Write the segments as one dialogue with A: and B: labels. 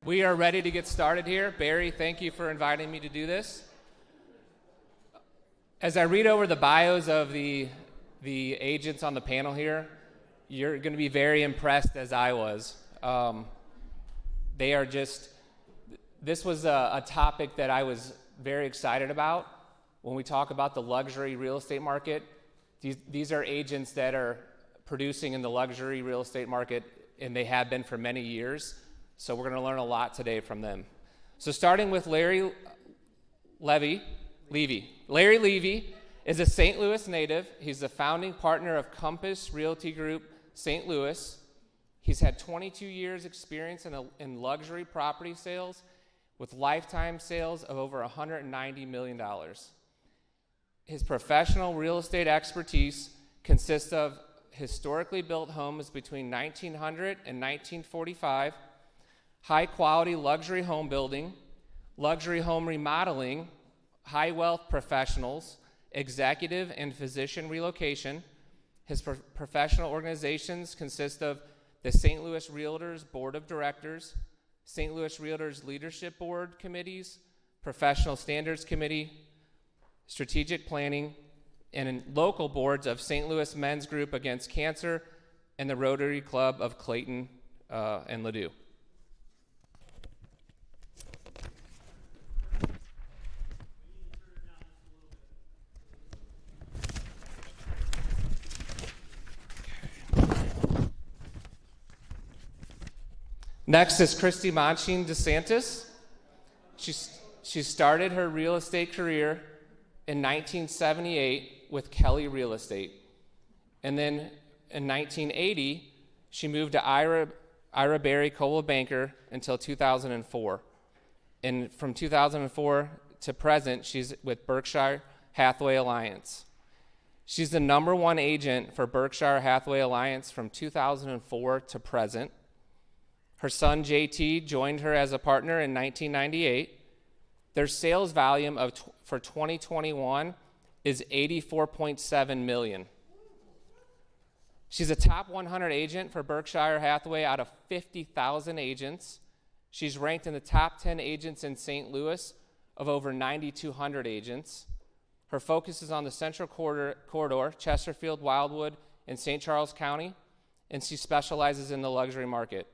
A: We are ready to get started here. Barry, thank you for inviting me to do this. As I read over the bios of the agents on the panel here, you're going to be very impressed as I was. They are just, this was a topic that I was very excited about. When we talk about the luxury real estate market, these are agents that are producing in the luxury real estate market, and they have been for many years. So we're going to learn a lot today from them. So starting with Larry Levy. Larry Levy is a St. Louis native. He's the founding partner of Compass Realty Group, St. Louis. He's had 22 years experience in luxury property sales with lifetime sales of over $190 million. His professional real estate expertise consists of historically built homes between 1900 and 1945, high-quality luxury home building, luxury home remodeling, high-wealth professionals, executive and physician relocation. His professional organizations consist of the St. Louis Realtors Board of Directors, St. Louis Realtors Leadership Board Committees, Professional Standards Committee, Strategic Planning, and in local boards of St. Louis Men's Group Against Cancer and the Rotary Club of Clayton and Ladue. Next is Kristi Monschein-DeSantis. She started her real estate career in 1978 with Kelly Real Estate. And then in 1980, she moved to Ira Berry Coldwell Banker until 2004. And from 2004 to present, she's with Berkshire Hathaway Alliance. She's the #1 agent for Berkshire Hathaway Alliance from 2004 to present. Her son, JT, joined her as a partner in 1998. Their sales volume for 2021 is $84.7 million. She's a top 100 agent for Berkshire Hathaway out of 50,000 agents. She's ranked in the top 10 agents in St. Louis of over 9,200 agents. Her focus is on the Central Corridor, Chesterfield, Wildwood, and St. Charles County, and she specializes in the luxury market.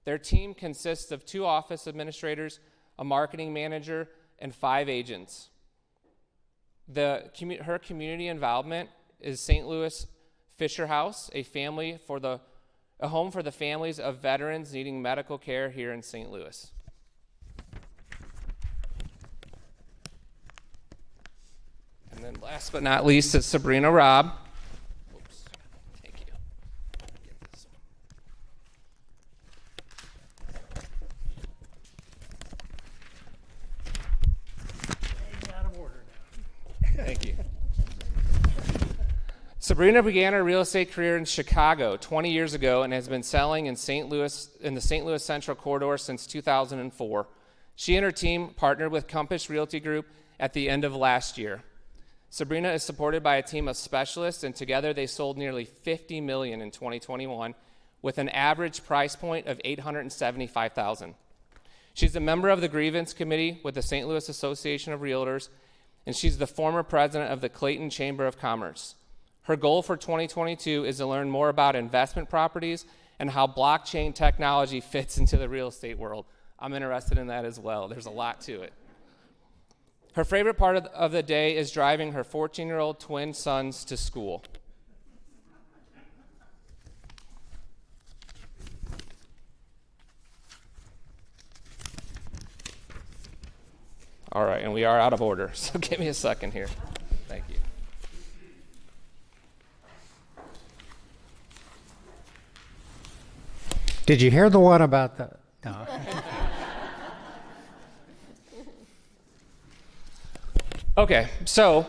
A: Their team consists of 2 office administrators, a marketing manager, and 5 agents. Her community involvement is St. Louis Fisher House, a home for the families of veterans needing medical care here in St. Louis. And then last but not least is Sabrina Robb. Thank you. Sabrina began her real estate career in Chicago 20 years ago and has been selling in the St. Louis Central Corridor since 2004. She and her team partnered with Compass Realty Group at the end of last year. Sabrina is supported by a team of specialists, and together they sold nearly $50 million in 2021 with an average price point of $875,000. She's a member of the Grievance Committee with the St. Louis Association of Realtors, and she's the former president of the Clayton Chamber of Commerce. Her goal for 2022 is to learn more about investment properties and how blockchain technology fits into the real estate world. I'm interested in that as well. There's a lot to it. Her favorite part of the day is driving her 14-year-old twin sons to school. All right, and we are out of order, so give me a second here. Thank you.
B: Did you hear the one about the... No.
A: Okay, so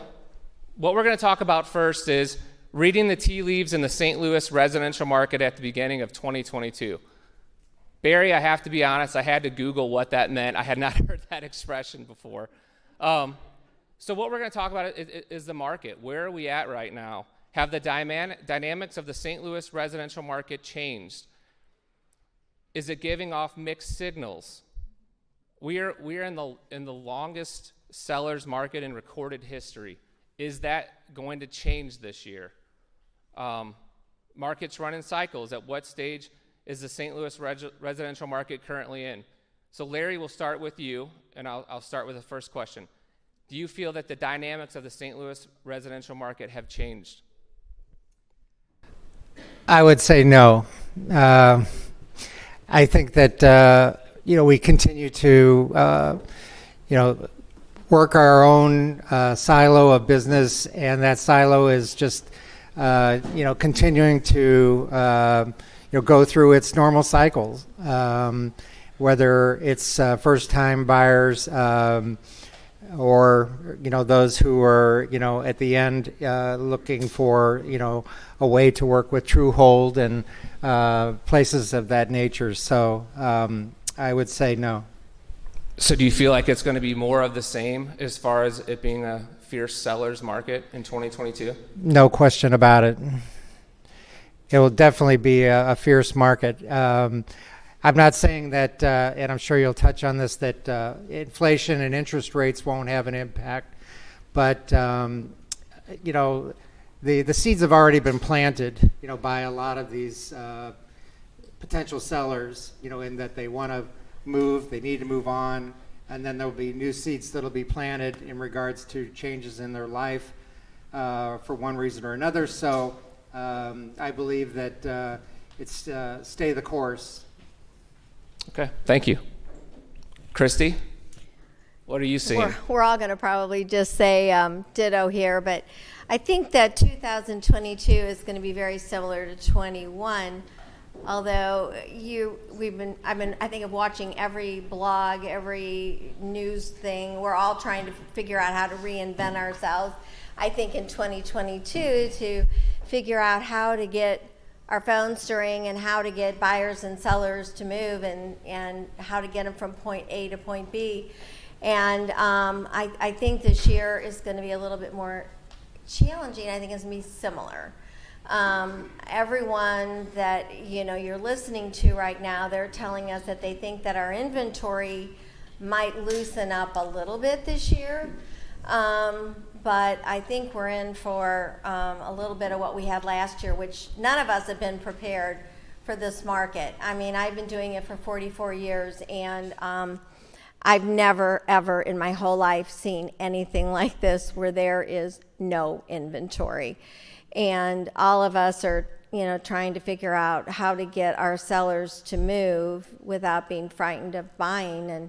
A: what we're going to talk about first is reading the tea leaves in the St. Louis residential market at the beginning of 2022. Barry, I have to be honest, I had to Google what that meant. I had not heard that expression before. So what we're going to talk about is the market. Where are we at right now? Have the dynamics of the St. Louis residential market changed? Is it giving off mixed signals? we are in the longest sellers market in recorded history. Is that going to change this year? Markets run in cycles. At what stage is the St. Louis residential market currently in? So Larry, we'll start with you, and I'll start with the first question. Do you feel that the dynamics of the St. Louis residential market have changed?
B: I would say no. I think that we continue to work our own silo of business, and that silo is just continuing to go through its normal cycles, whether it's first-time buyers or those who are at the end looking for a way to work with true hold and places of that nature. So I would say no.
A: So do you feel like it's going to be more of the same as far as it being a fierce seller's market in 2022? No
B: question about it. It will definitely be a fierce market. I'm not saying that, and I'm sure you'll touch on this, that inflation and interest rates won't have an impact, but the seeds have already been planted, by a lot of these potential sellers, in that they want to move, they need to move on, and then there'll be new seeds that'll be planted in regards to changes in their life for one reason or another. So I believe that it's stay the course.
A: Okay, thank you. Kristi, what are you seeing?
C: We're all going to probably just say ditto here, but I think that 2022 is going to be very similar to 21. Although I've been I think of watching every blog, every news thing. We're all trying to figure out how to reinvent ourselves. I think in 2022 to figure out how to get our phones to ring and how to get buyers and sellers to move and how to get them from point A to point B. And I think this year is going to be a little bit more challenging. I think it's going to be similar. Everyone that you're listening to right now, they're telling us that they think that our inventory might loosen up a little bit this year. But I think we're in for a little bit of what we had last year, which none of us have been prepared for this market. I mean, I've been doing it for 44 years, and I've never, ever in my whole life seen anything like this where there is no inventory. And all of us are, trying to figure out how to get our sellers to move without being frightened of buying. And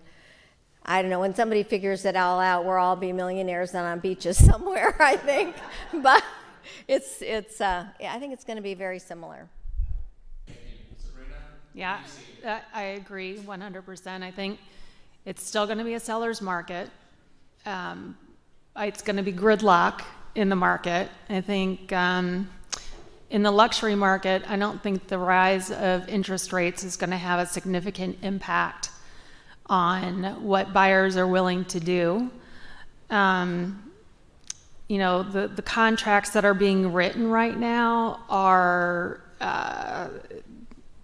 C: I don't know, when somebody figures it all out, we'll all be millionaires on beaches somewhere, I think. But I think it's going to be very similar.
A: Sabrina?
D: Yeah, I agree 100%. I think it's still going to be a seller's market. It's going to be gridlock in the market. I think in the luxury market, I don't think the rise of interest rates is going to have a significant impact on what buyers are willing to do. The contracts that are being written right now are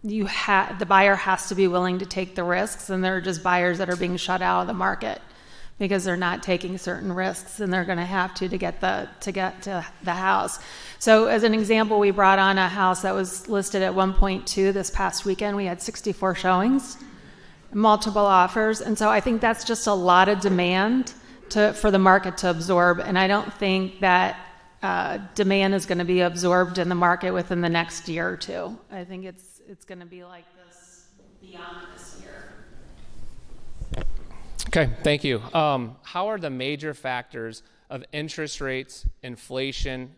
D: the buyer has to be willing to take the risks, and there are just buyers that are being shut out of the market because they're not taking certain risks, and they're going to have to get to the house. So as an example, we brought on a house that was listed at 1.2 this past weekend. We had 64 showings, multiple offers, and so I think that's just a lot of demand for the market to absorb, and I don't think that demand is going to be absorbed in the market within the next year or two. I think it's going to be like this beyond this year.
A: Okay, thank you. How are the major factors of interest rates, inflation,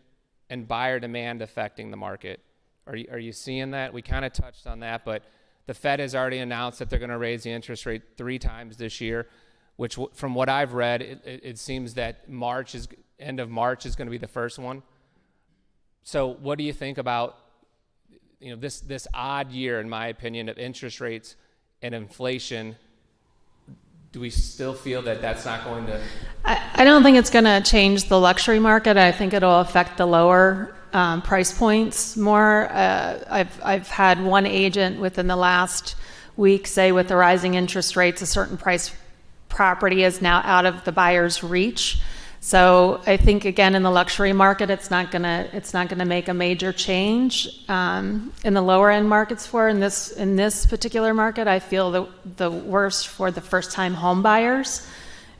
A: and buyer demand affecting the market? Are you seeing that? We kind of touched on that, but the Fed has already announced that they're going to raise the interest rate 3 times this year, which from what I've read, it seems that end of March is going to be the first one. So what do you think about this odd year, in my opinion, of interest rates and inflation? Do we still feel that that's not going to?
D: I don't think it's going to change the luxury market. I think it'll affect the lower price points more. I've had one agent within the last week say with the rising interest rates, a certain price property is now out of the buyer's reach. So I think, again, in the luxury market, it's not gonna make a major change. In the lower end markets, in this particular market, I feel the worst for the first time home buyers.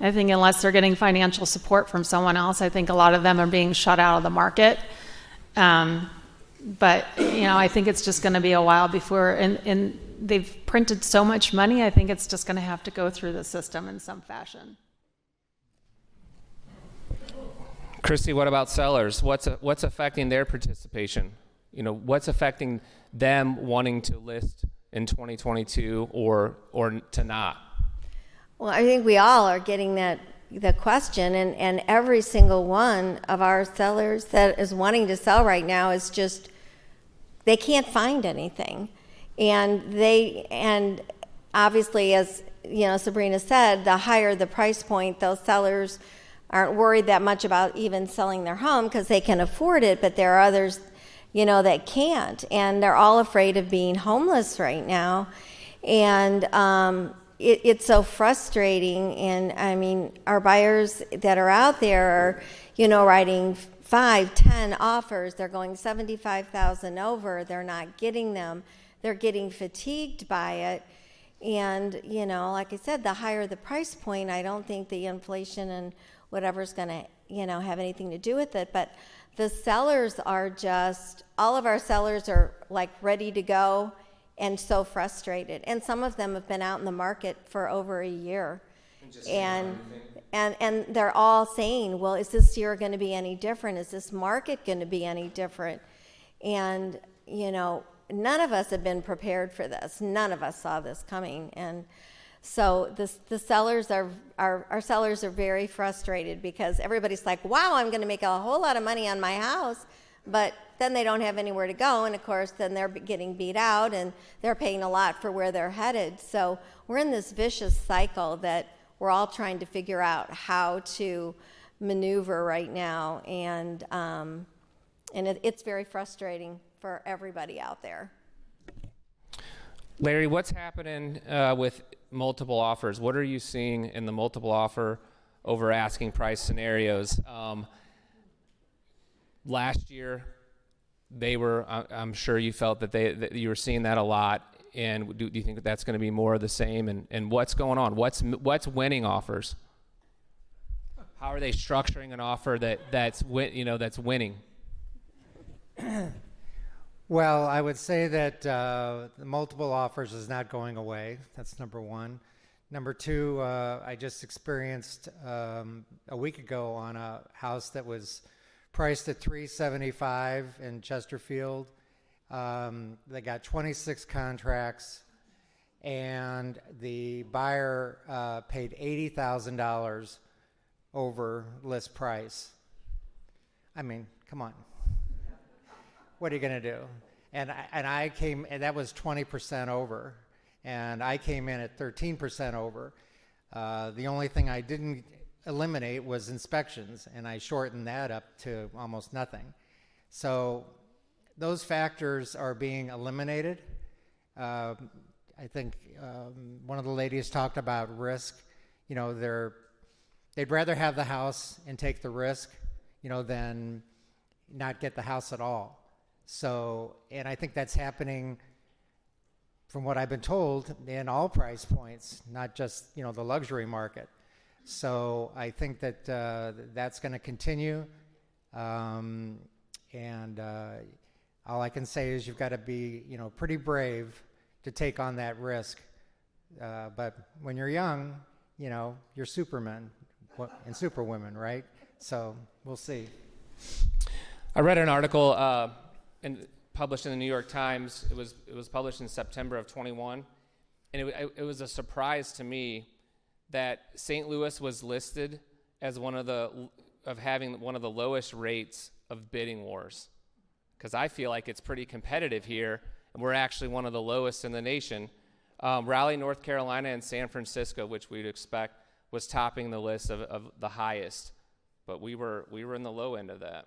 D: I think unless they're getting financial support from someone else, I think a lot of them are being shut out of the market. But I think it's just going to be a while before, and they've printed so much money. I think it's just going to have to go through the system in some fashion.
A: Kristi, what about sellers? What's affecting their participation? What's affecting them wanting to list in 2022 or to not?
C: Well, I think we all are getting the question, and every single one of our sellers that is wanting to sell right now is just, they can't find anything. And obviously, as Sabrina said, the higher the price point, those sellers aren't worried that much about even selling their home because they can afford it, but there are others, that can't, and they're all afraid of being homeless right now. And it's so frustrating. And I mean, our buyers that are out there are, writing 5, 10 offers. They're going 75,000 over. They're not getting them. They're getting fatigued by it. And, like I said, the higher the price point, I don't think the inflation and whatever's going to, have anything to do with it. But the sellers are just, all of our sellers are like ready to go and so frustrated. And some of them have been out in the market for over a year. And they're all saying, well, is this year going to be any different? Is this market going to be any different? And, none of us have been prepared for this. None of us saw this coming. And so the sellers our sellers are very frustrated because everybody's like, wow, I'm going to make a whole lot of money on my house, but then they don't have anywhere to go. And of course, then they're getting beat out and they're paying a lot for where they're headed. So we're in this vicious cycle that we're all trying to figure out how to maneuver right now. And it's very frustrating for everybody out there.
A: Larry, what's happening with multiple offers? What are you seeing in the multiple offer over asking price scenarios? Last year, they were. I'm sure you felt that you were seeing that a lot. And do you think that that's going to be more of the same? And what's going on? What's winning offers? How are they structuring an offer that's winning?
B: Well, I would say that the multiple offers is not going away. That's number one. Number two, I just experienced a week ago on a house that was priced at $375 in Chesterfield. They got 26 contracts, and the buyer paid $80,000 over list price. I mean, come on. What are you going to do? And I came, and that was 20% over, and I came in at 13% over. The only thing I didn't eliminate was inspections, and I shortened that up to almost nothing. So those factors are being eliminated. I think one of the ladies talked about risk. They'd rather have the house and take the risk, than not get the house at all. So, and I think that's happening, from what I've been told, in all price points, not just, the luxury market. So I think that that's going to continue. And all I can say is you've got to be, pretty brave to take on that risk. But when you're young, you're supermen and superwomen, right? So we'll see.
A: I read an article published in the New York Times. It was published in September of 21, and it was a surprise to me that St. Louis was listed as having one of the lowest rates of bidding wars, because I feel like it's pretty competitive here, and we're actually one of the lowest in the nation. Raleigh, North Carolina, and San Francisco, which we'd expect, was topping the list of the highest, but we were in the low end of that.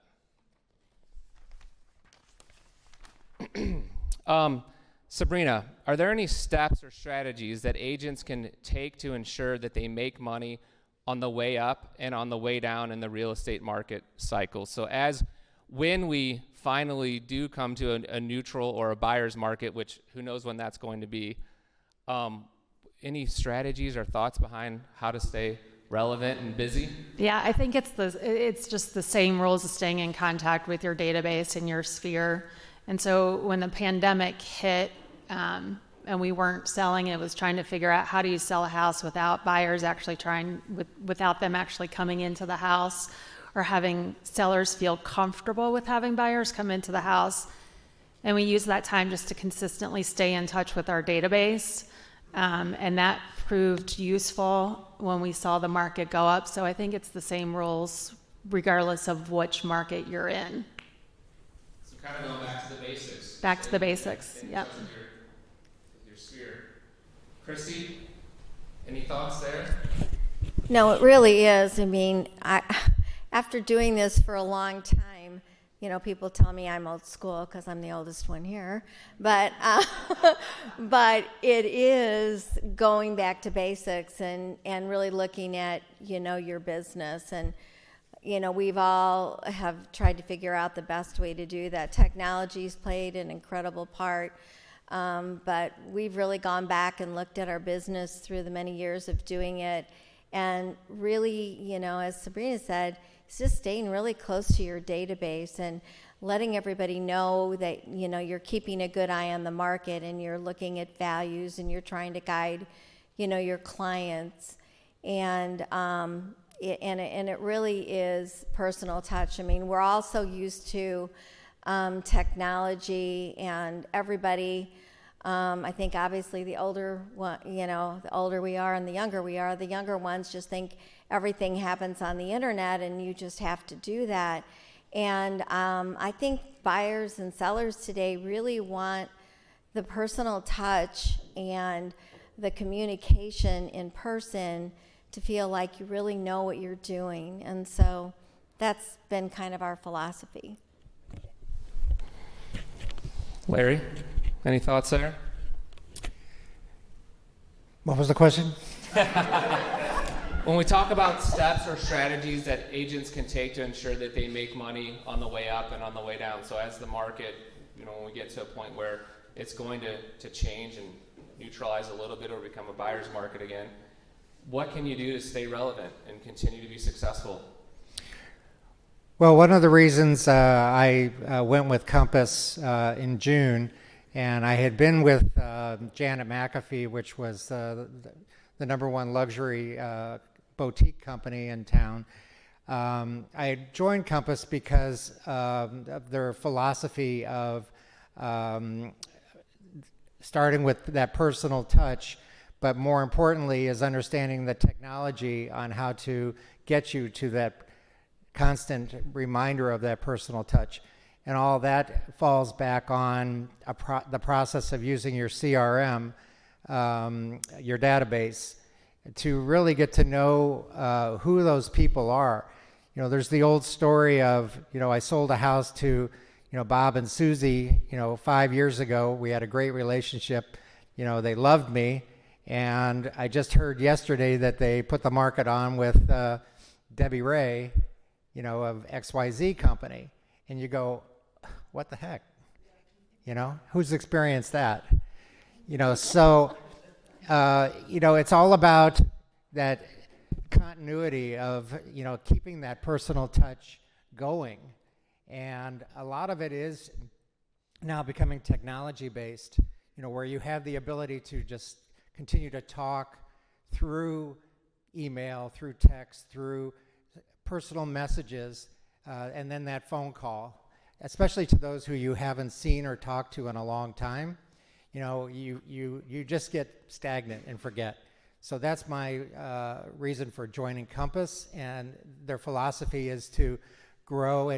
A: Sabrina, are there any steps or strategies that agents can take to ensure that they make money on the way up and on the way down in the real estate market cycle? So when we finally do come to a neutral or a buyer's market, which who knows when that's going to be, any strategies or thoughts behind how to stay relevant and busy?
D: Yeah, I think it's just the same rules of staying in contact with your database and your sphere. And so when the pandemic hit, and we weren't selling, it was trying to figure out how do you sell a house without buyers actually without them actually coming into the house, or having sellers feel comfortable with having buyers come into the house. And we used that time just to consistently stay in touch with our database. And that proved useful when we saw the market go up. So I think it's the same rules regardless of which market you're in.
A: So kind of going back to the basics.
D: Back to the basics, yep.
A: Your sphere. Kristi, any thoughts there?
C: No, it really is. I mean, after doing this for a long time, you know, people tell me I'm old school because I'm the oldest one here, but but it is going back to basics and really looking at, you know, your business. And, you know, we've all have tried to figure out the best way to do that. Technology's played an incredible part, but we've really gone back and looked at our business through the many years of doing it. And really, you know, as Sabrina said, it's just staying really close to your database and letting everybody know that, you know, you're keeping a good eye on the market and you're looking at values and you're trying to guide, you know, your clients. And it really is personal touch. I mean, we're all so used to technology, and everybody, I think obviously the older one, you know, the older we are and the younger ones just think everything happens on the internet and you just have to do that. And I think buyers and sellers today really want the personal touch and the communication in person to feel like you really know what you're doing. And so that's been kind of our philosophy.
A: Larry, any thoughts there?
B: What was the question?
A: When we talk about steps or strategies that agents can take to ensure that they make money on the way up and on the way down, so as the market, you know, when we get to a point where it's going to change and neutralize a little bit or become a buyer's market again, what can you do to stay relevant and continue to be successful?
B: Well, one of the reasons I went with Compass in June, and I had been with Janet McAfee, which was the number one luxury boutique company in town. I had joined Compass because of their philosophy of starting with that personal touch, but more importantly is understanding the technology on how to get you to that constant reminder of that personal touch. And all that falls back on the process of using your CRM, your database, to really get to know who those people are. You know, there's the old story of, you know, I sold a house to, you know, Bob and Susie, you know, 5 years ago. We had a great relationship. You know, they loved me. And I just heard yesterday that they put the market on with Debbie Ray, you know, of XYZ company. And you go, what the heck? You know, who's experienced that? You know, so, you know, it's all about that continuity of, you know, keeping that personal touch going. And a lot of it is now becoming technology based, you know, where you have the ability to just continue to talk through email, through text, through personal messages, and then that phone call, especially to those who you haven't seen or talked to in a long time. You know, you just get stagnant and forget. So that's my reason for joining Compass, and their philosophy is to grow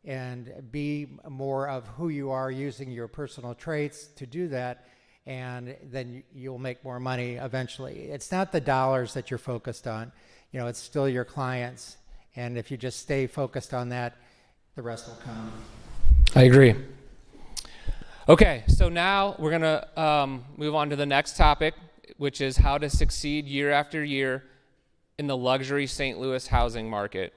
B: and be more of who you are, using your personal traits to do that, and then you'll make more money eventually. It's not the dollars that you're focused on. You know, it's still your clients, and if you just stay focused on that, the rest will come.
A: I agree. Okay, so now we're going to move on to the next topic, which is how to succeed year after year in the luxury St. Louis housing market.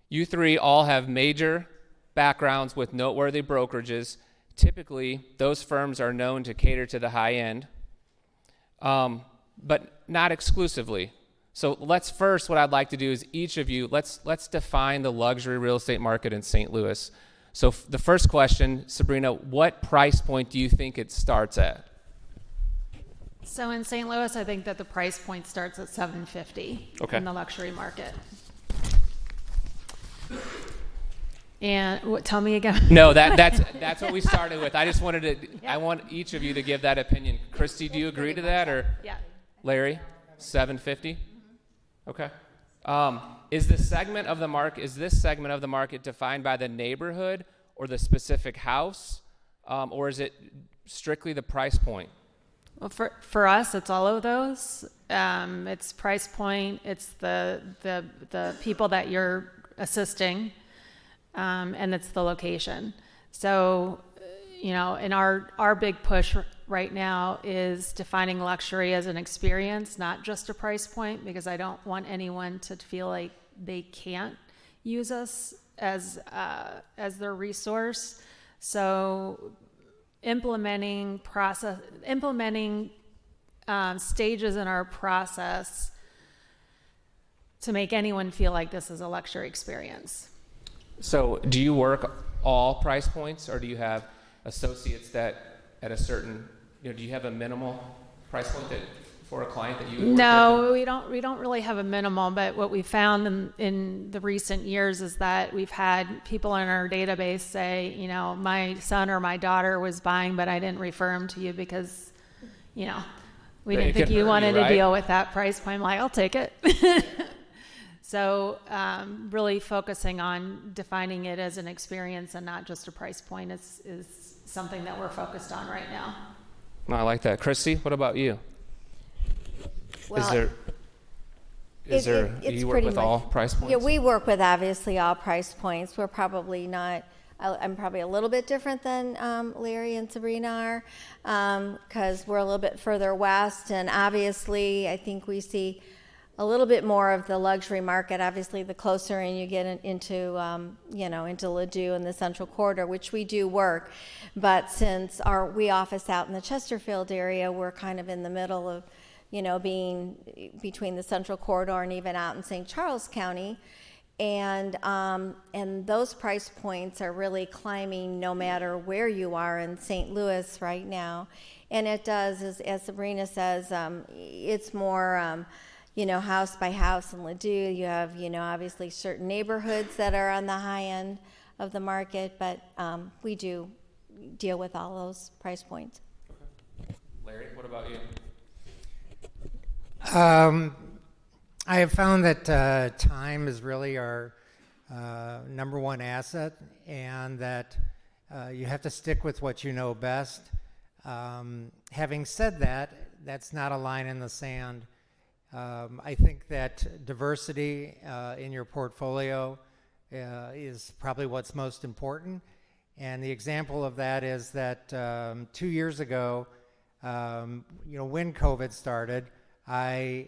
A: You three all have major backgrounds with noteworthy brokerages. Typically, those firms are known to cater to the high end, but not exclusively. So what I'd like to do is each of you, let's define the luxury real estate market in St. Louis. So the first question, Sabrina, what price point do you think it starts at?
D: So in St. Louis, I think that the price point starts at $750
A: Okay.
D: in the luxury market. And tell me again.
A: No, that's what we started with. I just wanted to. I want each of you to give that opinion. Kristi, do you agree to that, or
D: Yeah.
A: Larry, $750? Okay. Is this segment of the market defined by the neighborhood or the specific house, or is it strictly the price point?
D: Well, for us, it's all of those. It's price point. It's the people that you're assisting, and it's the location. So, and our big push right now is defining luxury as an experience, not just a price point, because I don't want anyone to feel like they can't use us as their resource. So implementing stages in our process to make anyone feel like this is a luxury experience.
A: So do you work all price points, or do you have associates that at a certain, do you have a minimal price point that for a client that you would work
D: No, we don't really have a minimal, but what we found in the recent years is that we've had people in our database say, my son or my daughter was buying, but I didn't refer him to you because, we didn't think you wanted to deal with that price point. I'm like, I'll take it. So really focusing on defining it as an experience and not just a price point is something that we're focused on right now.
A: I like that. Kristi, what about you?
C: Well,
A: Is there you work with all price points?
C: Yeah, we work with obviously all price points. We're probably not, I'm probably a little bit different than Larry and Sabrina are, because we're a little bit further west, and obviously I think we see a little bit more of the luxury market, obviously the closer in you get into Ladue and the Central Corridor, which we do work. But since we office out in the Chesterfield area, we're kind of in the middle of, being between the Central Corridor and even out in St. Charles County. And those price points are really climbing no matter where you are in St. Louis right now. And it does, as Sabrina says, it's more, house by house in Ladue. You have, obviously certain neighborhoods that are on the high end of the market, but we do deal with all those price points.
A: Okay. Larry, what about you?
B: I have found that time is really our number one asset, and that you have to stick with what you know best. Having said that, that's not a line in the sand. I think that diversity in your portfolio is probably what's most important. And the example of that is that 2 years ago, when COVID started, I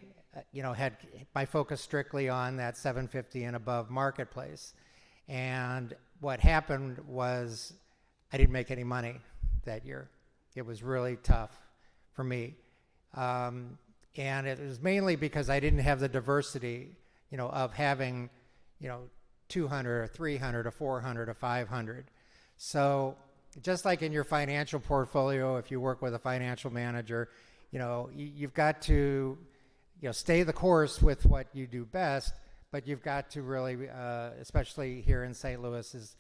B: had my focus strictly on that 750 and above marketplace. And what happened was I didn't make any money that year. It was really tough for me. And it was mainly because I didn't have the diversity, of having, 200 or 300 or 400 or 500. So just like in your financial portfolio, if you work with a financial manager, you've got to, stay the course with what you do best, but you've got to really, especially here in St. Louis, is,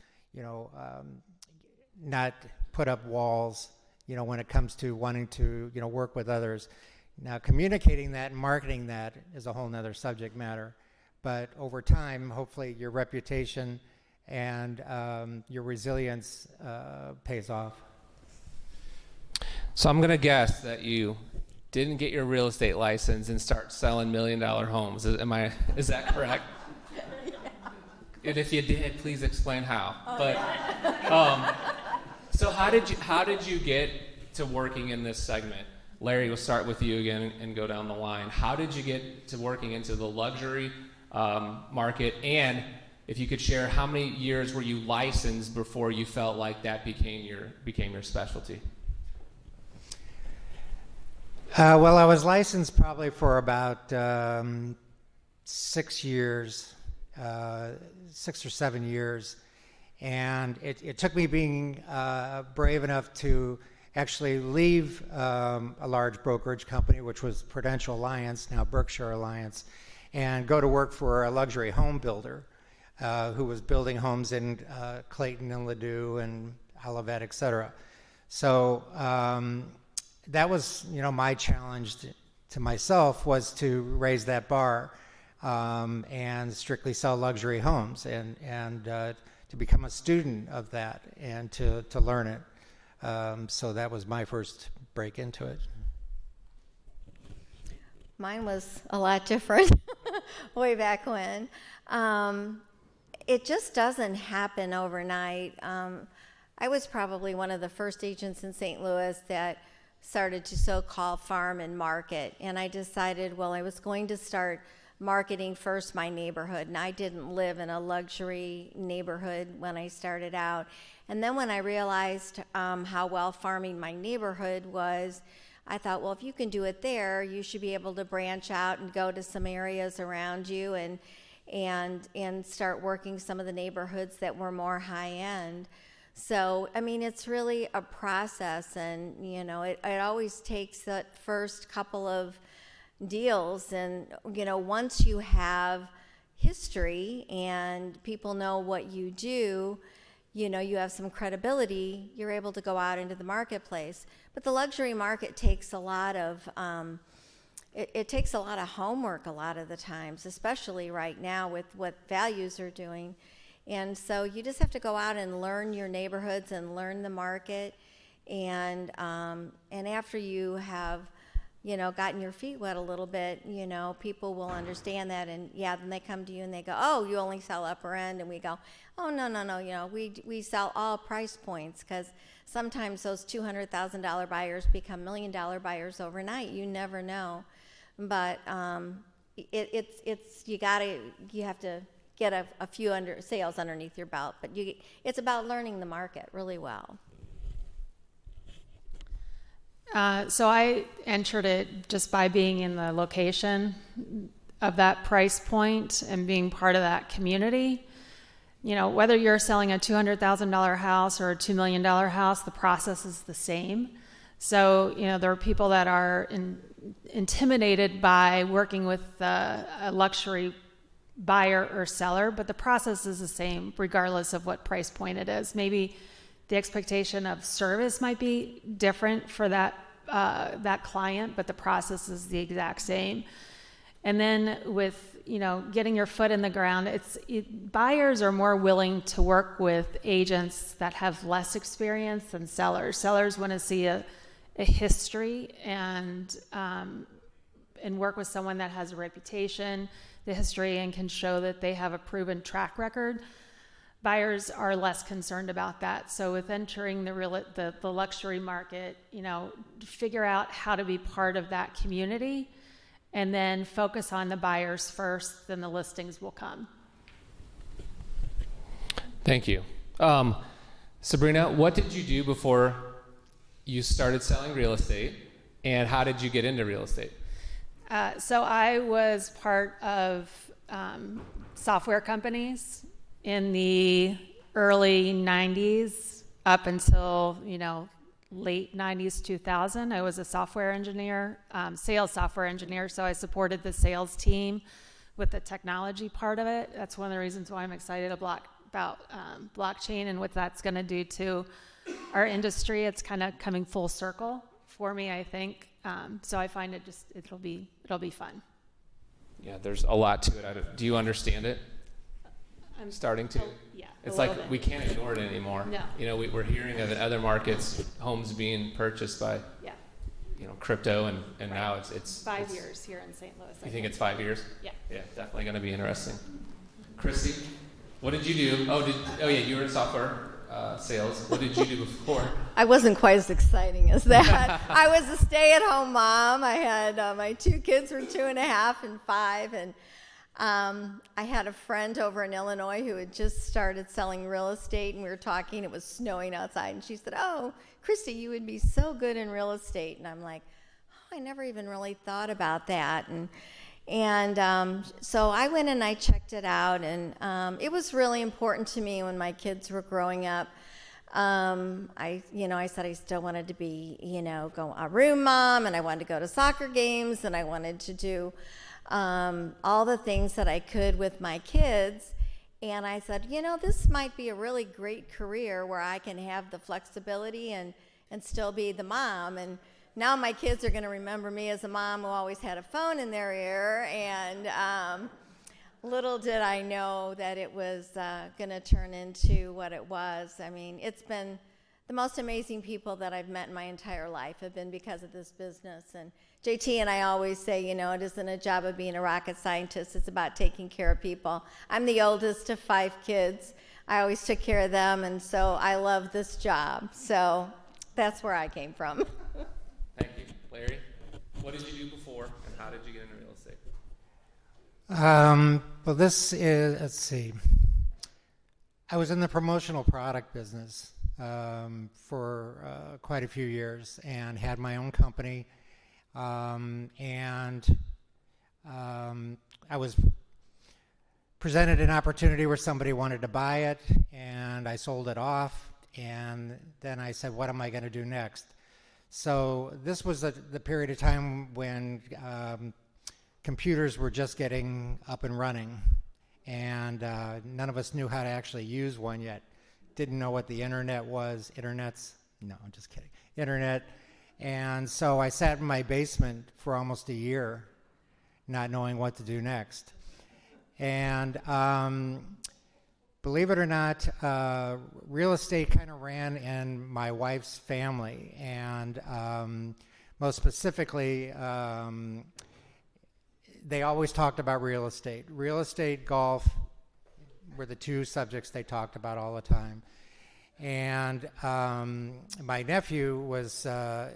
B: not put up walls, when it comes to wanting to, work with others. Now, communicating that and marketing that is a whole nother subject matter. But over time, hopefully your reputation and your resilience pays off.
A: So I'm going to guess that you didn't get your real estate license and start selling $1 million homes. Is that correct? Yeah. And if you did, please explain how. So how did you get to working in this segment? Larry, we'll start with you again and go down the line. How did you get to working into the luxury market? And if you could share, how many years were you licensed before you felt like that became your specialty?
B: Well, I was licensed probably for about 6 years, 6 or 7 years. And it took me being brave enough to actually leave a large brokerage company, which was Prudential Alliance, now Berkshire Alliance, and go to work for a luxury home builder who was building homes in Clayton and Ladue and Olivet, et cetera. So that was, my challenge to myself was to raise that bar and strictly sell luxury homes and to become a student of that and to learn it. So that was my first break into it.
C: Mine was a lot different way back when. It just doesn't happen overnight. I was probably one of the first agents in St. Louis that started to so-called farm and market. And I decided, well, I was going to start marketing first my neighborhood. And I didn't live in a luxury neighborhood when I started out. And then when I realized how well farming my neighborhood was, I thought, well, if you can do it there, you should be able to branch out and go to some areas around you and start working some of the neighborhoods that were more high end. So, I mean, it's really a process, and, it always takes that first couple of deals. And, once you have history and people know what you do, you have some credibility, you're able to go out into the marketplace. But the luxury market takes a lot of, it takes a lot of homework a lot of the times, especially right now with what values are doing. And so you just have to go out and learn your neighborhoods and learn the market. And after you have, gotten your feet wet a little bit, people will understand that. And then they come to you and they go, oh, you only sell upper end. And we go, oh, no, we sell all price points, because sometimes those $200,000 buyers become $1 million buyers overnight. You never know. But you have to get a few sales underneath your belt. But it's about learning the market really well.
D: So I entered it just by being in the location of that price point and being part of that community. Whether you're selling a $200,000 house or a $2 million house, the process is the same. So, there are people that are intimidated by working with a luxury buyer or seller, but the process is the same regardless of what price point it is. Maybe the expectation of service might be different for that client, but the process is the exact same. And then with getting your foot in the ground, buyers are more willing to work with agents that have less experience than sellers. Sellers want to see a history and work with someone that has a reputation, the history, and can show that they have a proven track record. Buyers are less concerned about that. So with entering the luxury market, figure out how to be part of that community and then focus on the buyers first, then the listings will come.
A: Thank you. Sabrina, what did you do before you started selling real estate, and how did you get into real estate?
D: So I was part of software companies in the early 90s up until, late 90s, 2000. I was a software engineer, sales software engineer, so I supported the sales team with the technology part of it. That's one of the reasons why I'm excited about blockchain and what that's going to do to our industry. It's kind of coming full circle for me, I think. So I find it'll be fun.
A: Yeah, there's a lot to it. Do you understand it? I'm starting to.
D: Yeah.
A: It's like we can't ignore it anymore.
D: No.
A: We're hearing of in other markets homes being purchased by, crypto, and right. Now it's
D: 5 years here in St. Louis.
A: You think it's 5 years?
D: Yeah.
A: Yeah, definitely going to be interesting. Kristi, what did you do? Oh yeah, you were in software sales. What did you do before?
C: I wasn't quite as exciting as that. I was a stay-at-home mom. I had my 2 kids were 2.5 and 5, and I had a friend over in Illinois who had just started selling real estate, and we were talking. It was snowing outside, and she said, "Oh, Kristi, you would be so good in real estate." And I'm like, "Oh, I never even really thought about that." And so I went and I checked it out, and it was really important to me when my kids were growing up. I said I still wanted to be, go a room mom, and I wanted to go to soccer games, and I wanted to do all the things that I could with my kids. And I said, this might be a really great career where I can have the flexibility and still be the mom. And now my kids are going to remember me as a mom who always had a phone in their ear, and little did I know that it was going to turn into what it was. I mean, it's been the most amazing people that I've met in my entire life have been because of this business. And JT and I always say, it isn't a job of being a rocket scientist, it's about taking care of people. I'm the oldest of 5 kids. I always took care of them, and so I love this job. So that's where I came from.
A: Thank you. Larry, what did you do before, and how did you get into real estate?
B: Well, this is, let's see. I was in the promotional product business for quite a few years and had my own company. I was presented an opportunity where somebody wanted to buy it, and I sold it off. And then I said, what am I going to do next? So this was the period of time when computers were just getting up and running, and none of us knew how to actually use one yet. Didn't know what the internet was. No, I'm just kidding. Internet. And so I sat in my basement for almost a year, not knowing what to do next. And believe it or not, real estate kind of ran in my wife's family, and most specifically, they always talked about real estate. Real estate, golf were the 2 subjects they talked about all the time. And my nephew was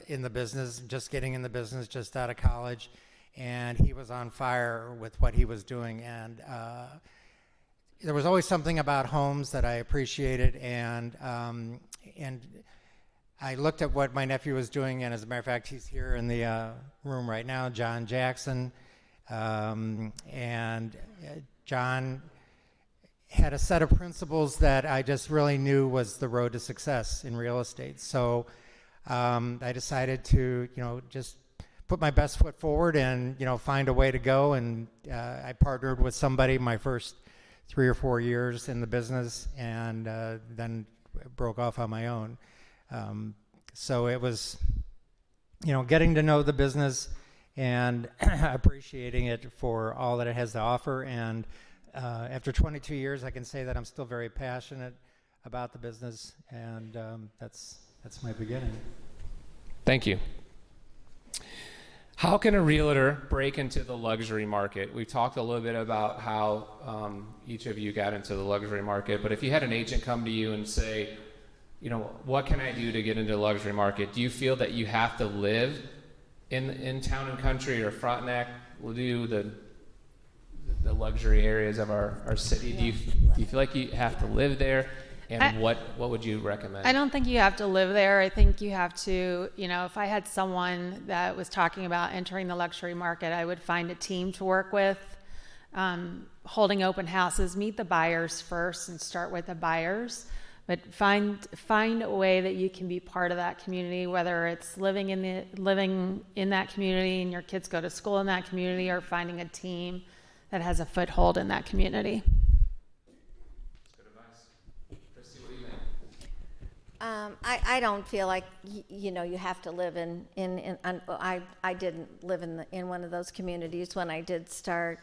B: in the business, just getting in the business, just out of college, and he was on fire with what he was doing. And there was always something about homes that I appreciated, and I looked at what my nephew was doing, and as a matter of fact, he's here in the room right now, John Jackson, and John had a set of principles that I just really knew was the road to success in real estate. So I decided to, just put my best foot forward and, find a way to go, and I partnered with somebody my first 3 or 4 years in the business, and then broke off on my own. So it was, getting to know the business and appreciating it for all that it has to offer. And after 22 years, I can say that I'm still very passionate about the business, and that's my beginning.
A: Thank you. How can a realtor break into the luxury market? We've talked a little bit about how each of you got into the luxury market, but if you had an agent come to you and say, what can I do to get into the luxury market? Do you feel that you have to live in town and country or Frontenac? We'll do the luxury areas of our city. Do you feel like you have to live there? And what would you recommend?
D: I don't think you have to live there. I think you have to, if I had someone that was talking about entering the luxury market, I would find a team to work with, holding open houses, meet the buyers first and start with the buyers, but find a way that you can be part of that community, whether it's living in that community and your kids go to school in that community, or finding a team that has a foothold in that community.
C: I don't feel like you have to live in I didn't live in one of those communities when I did start,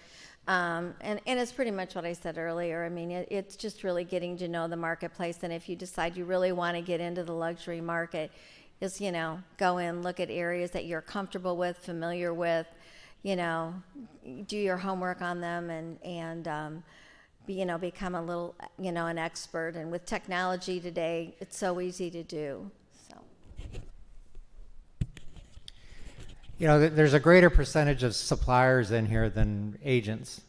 C: and it's pretty much what I said earlier. I mean, it's just really getting to know the marketplace, and if you decide you really want to get into the luxury market, is go in, look at areas that you're comfortable with, familiar with, do your homework on them, and become a little, an expert. And with technology today, it's so easy to do. So.
B: There's a greater percentage of suppliers in here than agents.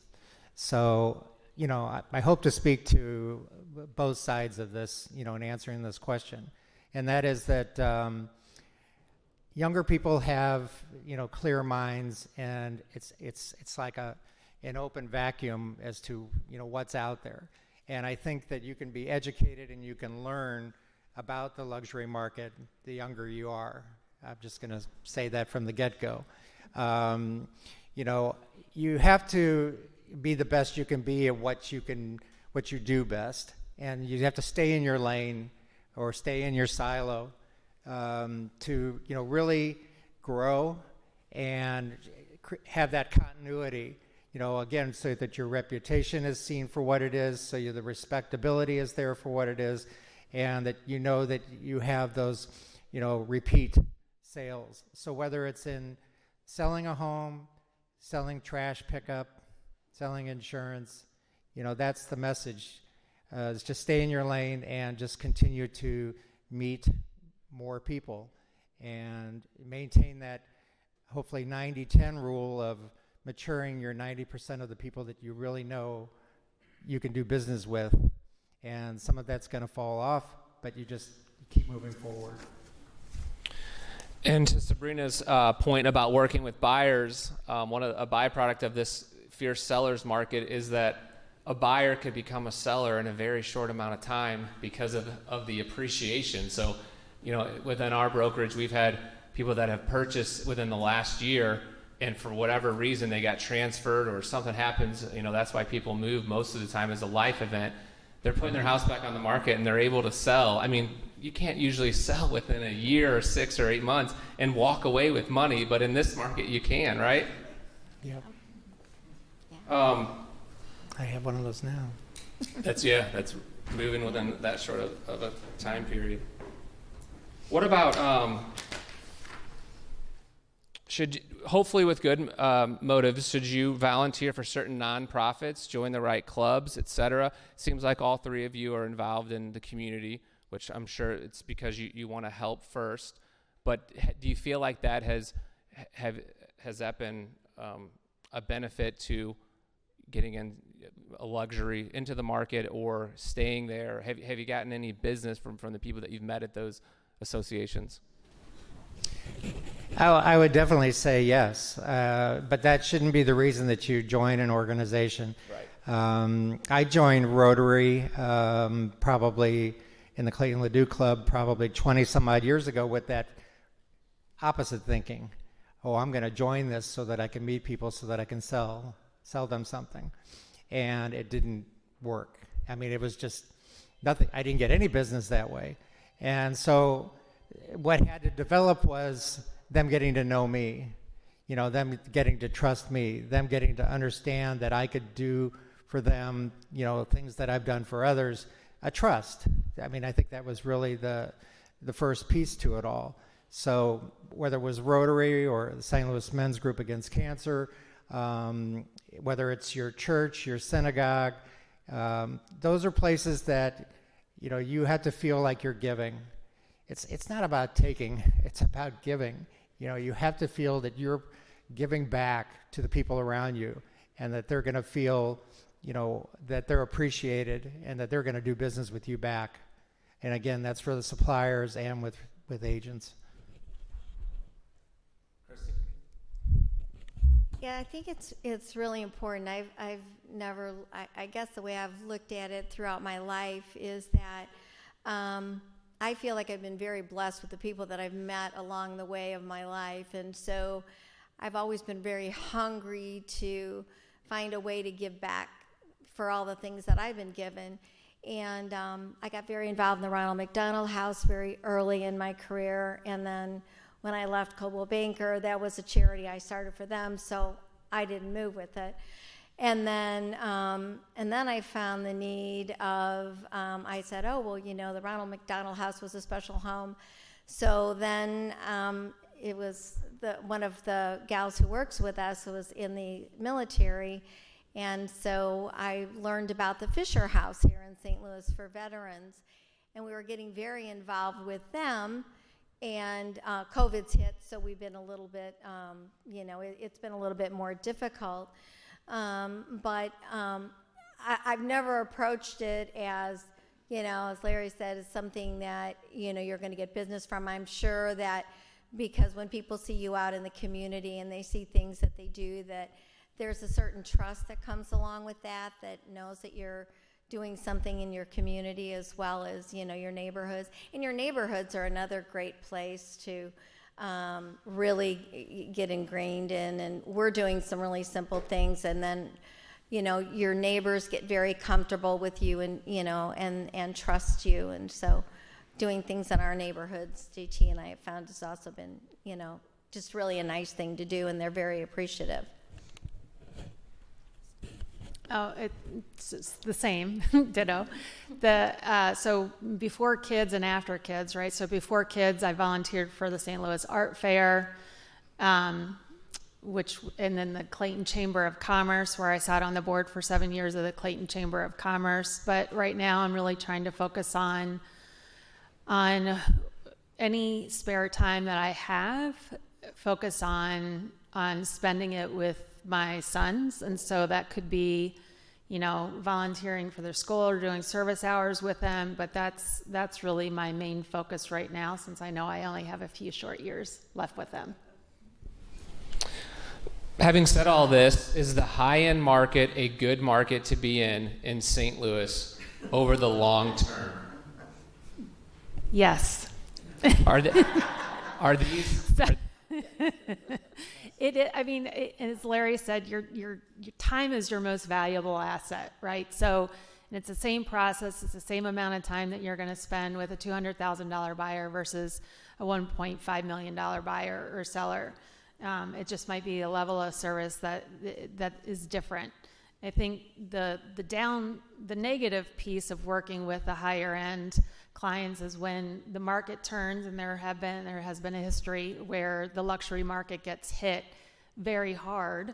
B: So, I hope to speak to both sides of this, in answering this question. And that is that younger people have, clear minds, and it's like an open vacuum as to, what's out there. And I think that you can be educated and you can learn about the luxury market the younger you are. I'm just going to say that from the get-go. You have to be the best you can be at what you do best, and you have to stay in your lane or stay in your silo to really grow and have that continuity. Again, so that your reputation is seen for what it is, so the respectability is there for what it is, and that that you have those repeat sales. So whether it's in selling a home, selling trash pickup, selling insurance, that's the message. Is just stay in your lane and just continue to meet more people and maintain that hopefully 90-10 rule of maturing your 90% of the people that you really know you can do business with. And some of that's going to fall off, but you just keep moving forward.
A: And to Sabrina's point about working with buyers, a byproduct of this fierce seller's market is that a buyer could become a seller in a very short amount of time because of the appreciation. So, within our brokerage, we've had people that have purchased within the last year, and for whatever reason they got transferred or something happens. That's why people move most of the time as a life event. They're putting their house back on the market and they're able to sell. I mean, you can't usually sell within a year or 6 or 8 months and walk away with money, but in this market you can, right?
B: Yep.
C: Yeah.
B: I have one of those now.
A: That's moving within that short of a time period. What about hopefully with good motives, should you volunteer for certain nonprofits, join the right clubs, etc.? Seems like all three of you are involved in the community, which I'm sure it's because you want to help first. But do you feel like that has that been a benefit to getting in a luxury into the market or staying there? Have you gotten any business from the people that you've met at those associations?
B: I would definitely say yes, but that shouldn't be the reason that you join an organization.
A: Right.
B: I joined Rotary probably in the Clayton Ledoux Club probably 20 some odd years ago with that opposite thinking. Oh, I'm going to join this so that I can meet people so that I can sell them something. And it didn't work. I mean, it was just nothing. I didn't get any business that way. And so what had to develop was them getting to know me, them getting to trust me, them getting to understand that I could do for them, things that I've done for others, a trust. I mean, I think that was really the first piece to it all. So whether it was Rotary or the St. Louis Men's Group Against Cancer, whether it's your church, your synagogue, those are places that, you have to feel like you're giving. It's not about taking, it's about giving. You have to feel that you're giving back to the people around you and that they're going to feel, that they're appreciated and that they're going to do business with you back. And again, that's for the suppliers and with agents.
A: Kristi?
C: Yeah, I think it's really important. I've never, I guess the way I've looked at it throughout my life is that I feel like I've been very blessed with the people that I've met along the way of my life. And so I've always been very hungry to find a way to give back for all the things that I've been given. And I got very involved in the Ronald McDonald House very early in my career. And then when I left Coldwell Banker, that was a charity I started for them, so I didn't move with it. And then I found the need of, I said, oh, well, the Ronald McDonald House was a special home. So then it was one of the gals who works with us who was in the military, And so I learned about the Fisher House here in St. Louis for veterans, and we were getting very involved with them. And COVID's hit, so we've been a little bit, it's been a little bit more difficult. But I've never approached it as, as Larry said, as something that, you're going to get business from. I'm sure that because when people see you out in the community and they see things that they do, that there's a certain trust that comes along with that knows that you're doing something in your community as well as, your neighborhoods. And your neighborhoods are another great place to really get ingrained in. And we're doing some really simple things, and then, your neighbors get very comfortable with you and, and trust you. And so doing things in our neighborhoods, DT and I have found has also been, just really a nice thing to do, and they're very appreciative.
D: Oh, it's the same, ditto. So before kids and after kids, right? So before kids, I volunteered for the St. Louis Art Fair, and then the Clayton Chamber of Commerce, where I sat on the board for 7 years of the Clayton Chamber of Commerce. But right now, I'm really trying to focus on any spare time that I have, focus on spending it with my sons. And so that could be, volunteering for their school or doing service hours with them. But that's really my main focus right now, since I know I only have a few short years left with them.
A: Having said all this, is the high-end market a good market to be in St. Louis over the long term?
D: Yes.
A: Are these?
D: As Larry said, your time is your most valuable asset, right? So, and it's the same process. It's the same amount of time that you're going to spend with a $200,000 buyer versus a $1.5 million buyer or seller. It just might be a level of service that is different. I think the negative piece of working with the higher end clients is when the market turns, and there has been a history where the luxury market gets hit very hard.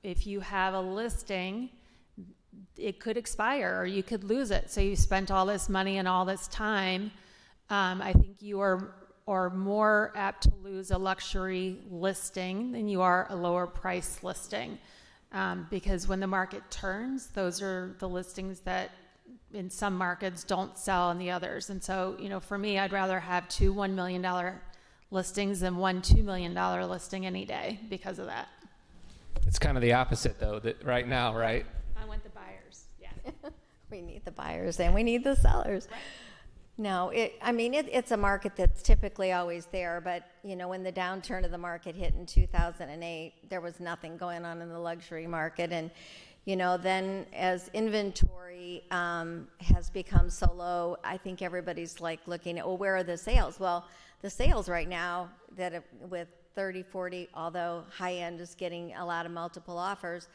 D: If you have a listing, it could expire or you could lose it. So you spent all this money and all this time. I think you are more apt to lose a luxury listing than you are a lower price listing. Because when the market turns, those are the listings that in some markets don't sell in the others. And so, for me, I'd rather have two $1 million listings than one $2 million listing any day because of that.
A: It's kind of the opposite, though, that right now, right?
D: I want the buyers, yeah.
C: We need the buyers and we need the sellers. Right. No, it's a market that's typically always there, but, when the downturn of the market hit in 2008, there was nothing going on in the luxury market. And, then as inventory has become so low, I think everybody's like looking at, well, where are the sales? Well, the sales right now with 30, 40, although high end is getting a lot of multiple offers,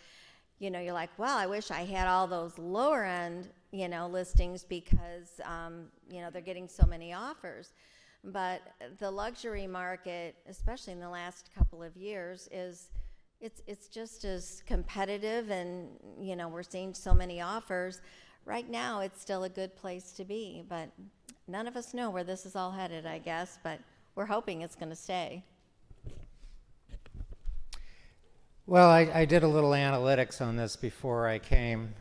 C: you're like, well, I wish I had all those lower end, listings because, they're getting so many offers. But the luxury market, especially in the last couple of years, it's just as competitive, and, we're seeing so many offers. Right now, it's still a good place to be, but none of us know where this is all headed, I guess, but we're hoping it's going to stay.
B: Well, I did a little analytics on this before I came.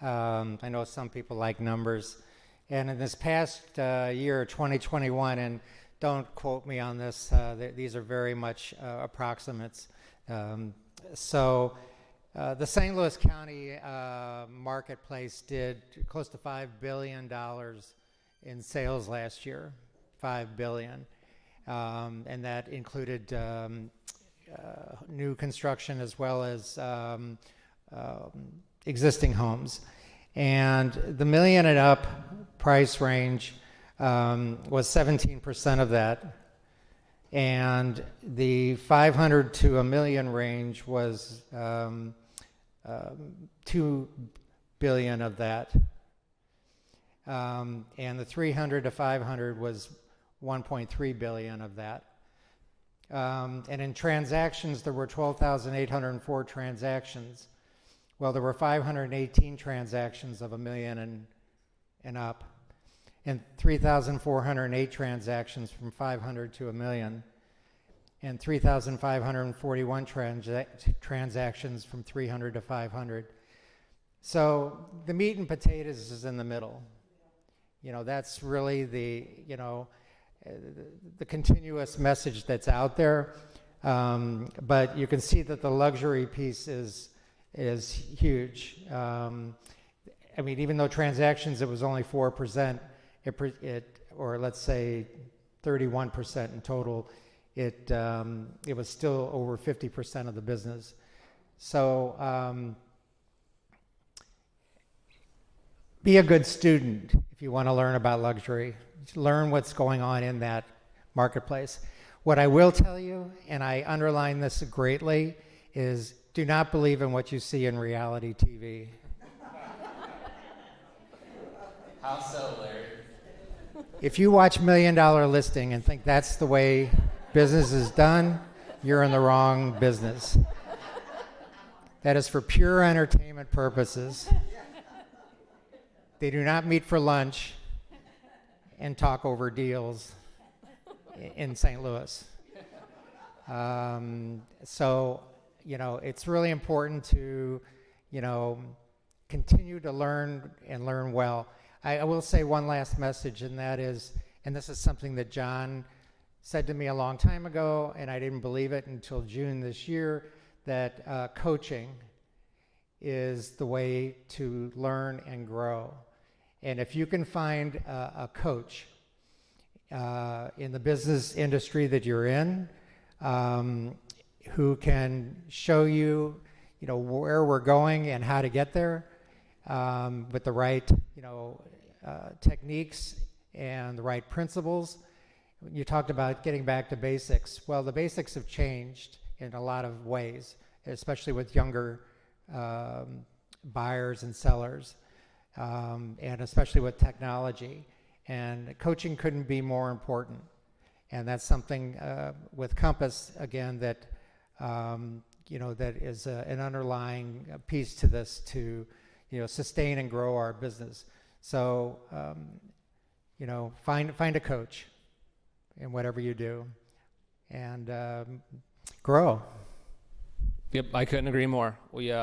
B: I know some people like numbers. And in this past year, 2021, and don't quote me on this, these are very much approximates. So the St. Louis County marketplace did close to $5 billion in sales last year, $5 billion. And that included new construction as well as existing homes. And the million and up price range was 17% of that. And the 500 to a million range was 2 billion of that. And the 300 to 500 was 1.3 billion of that. And in transactions, there were 12,804 transactions. Well, there were 518 transactions of $1 million and up, and 3,408 transactions from 500 to $1 million, and 3,541 transactions from 300 to 500. So the meat and potatoes is in the middle. You know, that's really the continuous message that's out there. But you can see that the luxury piece is huge. I mean, even though transactions, it was only 4%, or let's say 31% in total, it was still over 50% of the business. So be a good student if you want to learn about luxury. Learn what's going on in that marketplace. What I will tell you, and I underline this greatly, is do not believe in what you see in reality TV.
A: How so, Larry?
B: If you watch $1 Million Listing and think that's the way business is done, you're in the wrong business. That is for pure entertainment purposes. They do not meet for lunch and talk over deals in St. Louis. So, you know, it's really important to, you know, continue to learn and learn well. I will say one last message, and that is, and this is something that John said to me a long time ago, and I didn't believe it until June this year, that coaching is the way to learn and grow. And if you can find a coach in the business industry that you're in, who can show you, you know, where we're going and how to get there, with the right, you know, techniques and the right principles. You talked about getting back to basics. Well, the basics have changed in a lot of ways, especially with younger buyers and sellers. And especially with technology. And coaching couldn't be more important. And that's something with Compass, again, that, you know, that is an underlying piece to this to, you know, sustain and grow our business. So, you know, find a coach in whatever you do and grow.
A: Yep, I couldn't agree more. We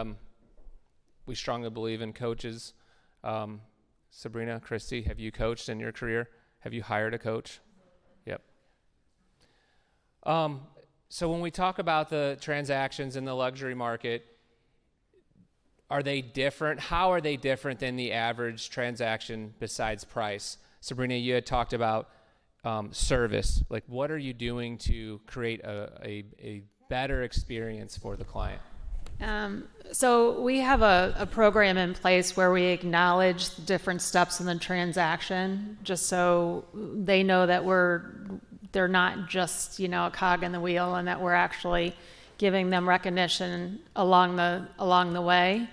A: strongly believe in coaches. Sabrina, Kristi, have you coached in your career? Have you hired a coach? Yep. So when we talk about the transactions in the luxury market, are they different? How are they different than the average transaction besides price? Sabrina, you had talked about service. Like, what are you doing to create a better experience for the client?
D: So we have a program in place where we acknowledge the different steps in the transaction, just so they know that they're not just, you know, a cog in the wheel, and that we're actually giving them recognition along the way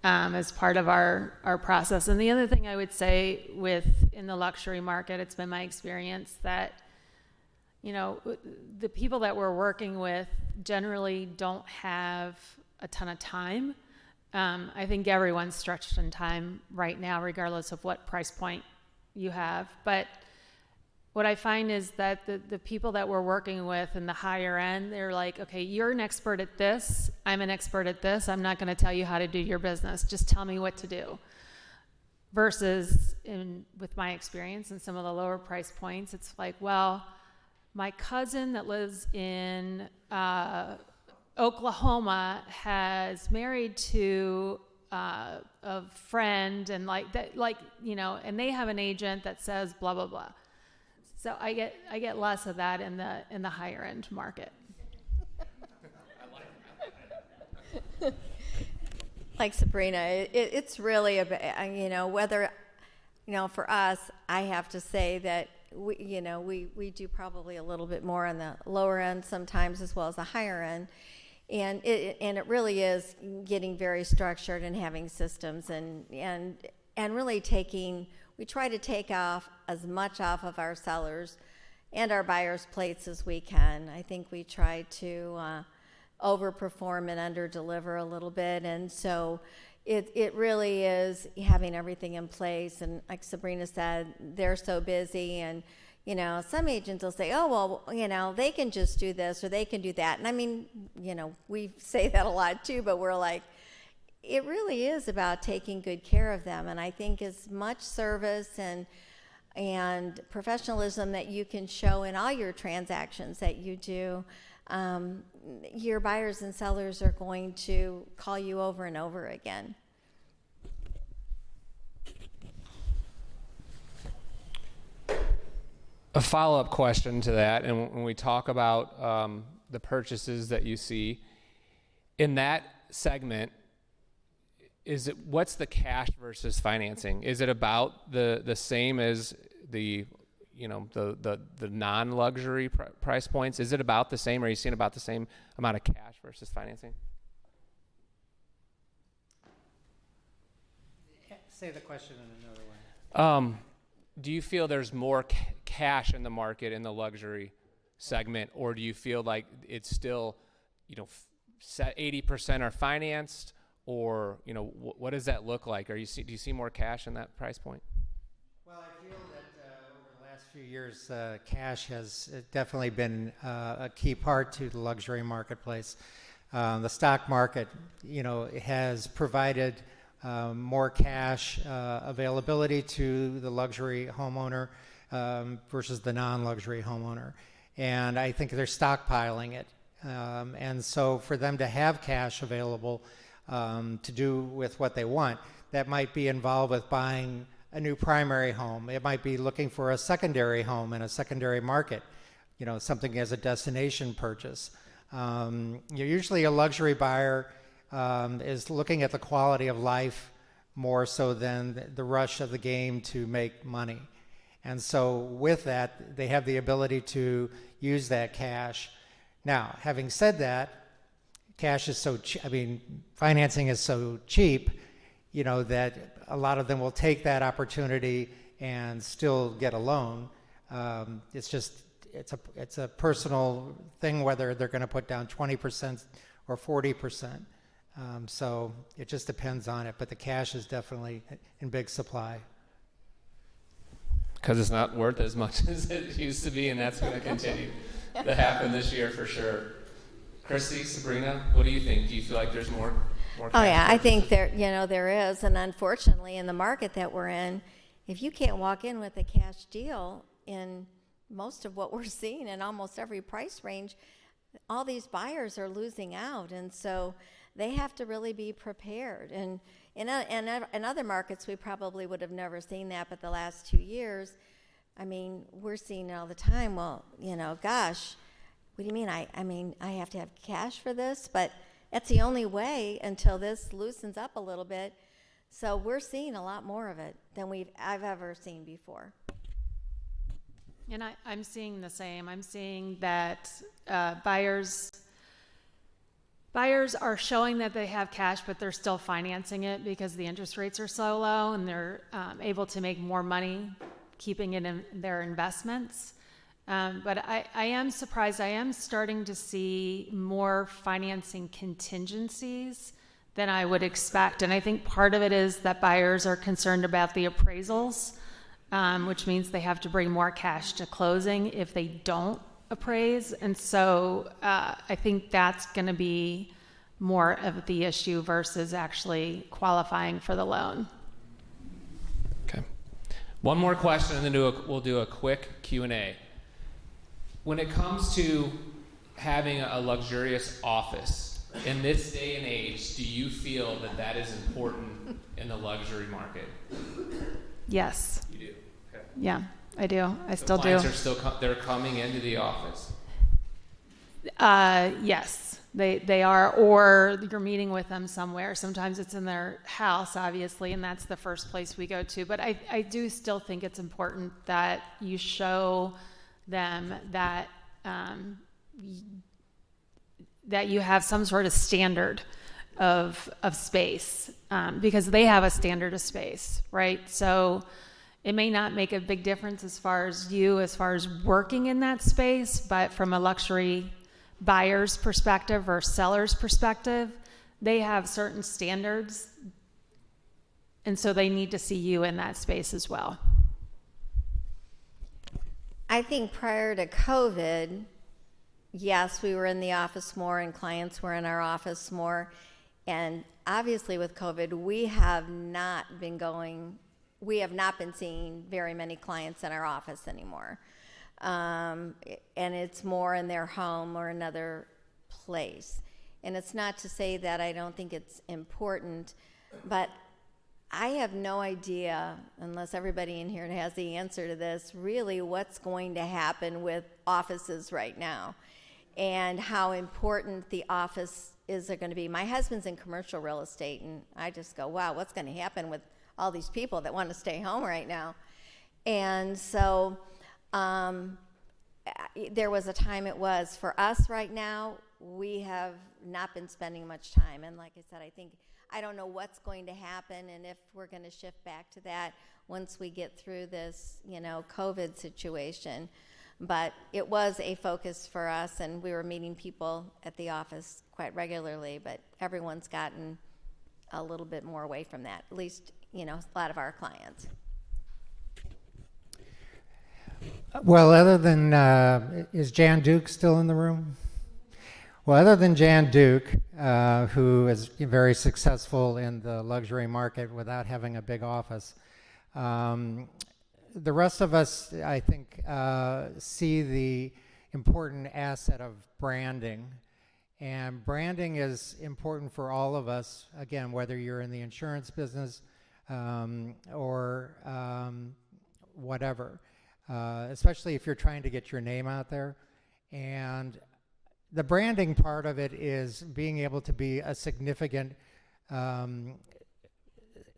D: as part of our process. And the other thing I would say in the luxury market, it's been my experience that, you know, the people that we're working with generally don't have a ton of time. I think everyone's stretched in time right now, regardless of what price point you have. But what I find is that the people that we're working with in the higher end, they're like, okay, you're an expert at this, I'm an expert at this, I'm not gonna tell you how to do your business, just tell me what to do. Versus with my experience in some of the lower price points, it's like, well, my cousin that lives in Oklahoma has married to a friend, and like that, like, you know, and they have an agent that says blah blah blah. So I get less of that in the higher end market.
C: Like Sabrina, it's really about, you know, whether, you know, for us, I have to say that we do probably a little bit more on the lower end sometimes as well as the higher end. And it really is getting very structured and having systems and really we try to take off as much off of our sellers and our buyers' plates as we can. I think we try to overperform and underdeliver a little bit. And so it really is having everything in place. And like Sabrina said, they're so busy, and some agents will say, oh, well, they can just do this or they can do that. And I mean, we say that a lot too, but we're like, it really is about taking good care of them. And I think as much service and professionalism that you can show in all your transactions that you do, your buyers and sellers are going to call you over and over again.
A: A follow-up question to that, and when we talk about the purchases that you see in that segment, what's the cash versus financing? Is it about the same as the non-luxury price points? Is it about the same? Are you seeing about the same amount of cash versus financing?
B: Say the question in another way.
A: Do you feel there's more cash in the market in the luxury segment, or do you feel like it's still, 80% are financed, or what does that look like? Do you see more cash in that price point?
B: Well, I feel that over the last few years, cash has definitely been a key part to the luxury marketplace. The stock market, has provided more cash availability to the luxury homeowner versus the non-luxury homeowner. And I think they're stockpiling it. And so for them to have cash available to do with what they want, that might be involved with buying a new primary home. It might be looking for a secondary home in a secondary market, something as a destination purchase. Usually a luxury buyer is looking at the quality of life more so than the rush of the game to make money. And so with that, they have the ability to use that cash. Now, having said that, cash is so financing is so cheap, that a lot of them will take that opportunity and still get a loan. It's a personal thing whether they're going to put down 20% or 40%. So it just depends on it, but the cash is definitely in big supply.
A: Because it's not worth as much as it used to be, and that's going to continue to happen this year for sure. Kristi, Sabrina, what do you think? Do you feel like there's more cash?
C: Oh yeah, I think there is, and unfortunately in the market that we're in, if you can't walk in with a cash deal in most of what we're seeing in almost every price range, all these buyers are losing out, and so they have to really be prepared. And in other markets, we probably would have never seen that, but the last 2 years, we're seeing it all the time. Well, gosh, what do you mean? I have to have cash for this, but that's the only way until this loosens up a little bit. So we're seeing a lot more of it than I've ever seen before.
D: And I'm seeing the same. I'm seeing that buyers are showing that they have cash, but they're still financing it because the interest rates are so low, and they're able to make more money keeping it in their investments. But I am surprised. I am starting to see more financing contingencies than I would expect. And I think part of it is that buyers are concerned about the appraisals, which means they have to bring more cash to closing if they don't appraise. And so I think that's going to be more of the issue versus actually qualifying for the loan.
A: Okay. One more question, and then we'll do a quick Q&A. When it comes to having a luxurious office, in this day and age, do you feel that is important in the luxury market?
D: Yes.
A: You do? Okay.
D: Yeah, I do. I still do.
A: Clients are still they're coming into the office?
D: Yes, they are, or you're meeting with them somewhere. Sometimes it's in their house, obviously, and that's the first place we go to. But I do still think it's important that you show them that that you have some sort of standard of space, because they have a standard of space, right? So it may not make a big difference as far as working in that space, but from a luxury buyer's perspective or seller's perspective, they have certain standards, and so they need to see you in that space as well.
C: I think prior to COVID, yes, we were in the office more and clients were in our office more. And obviously with COVID, we have not been seeing very many clients in our office anymore. And it's more in their home or another place. And it's not to say that I don't think it's important, but I have no idea, unless everybody in here has the answer to this, really what's going to happen with offices right now and how important the office is going to be. My husband's in commercial real estate, and I just go, wow, what's going to happen with all these people that want to stay home right now? And so there was a time it was. For us right now, we have not been spending much time. And like I said, I don't know what's going to happen and if we're going to shift back to that once we get through this, COVID situation. But it was a focus for us, and we were meeting people at the office quite regularly, but everyone's gotten a little bit more away from that, at least, a lot of our clients.
B: Well, other than, is Jan Duke still in the room? Well, other than Jan Duke, who is very successful in the luxury market without having a big office, the rest of us, I think, see the important asset of branding. And branding is important for all of us, again, whether you're in the insurance business or whatever, especially if you're trying to get your name out there. And the branding part of it is being able to be a significant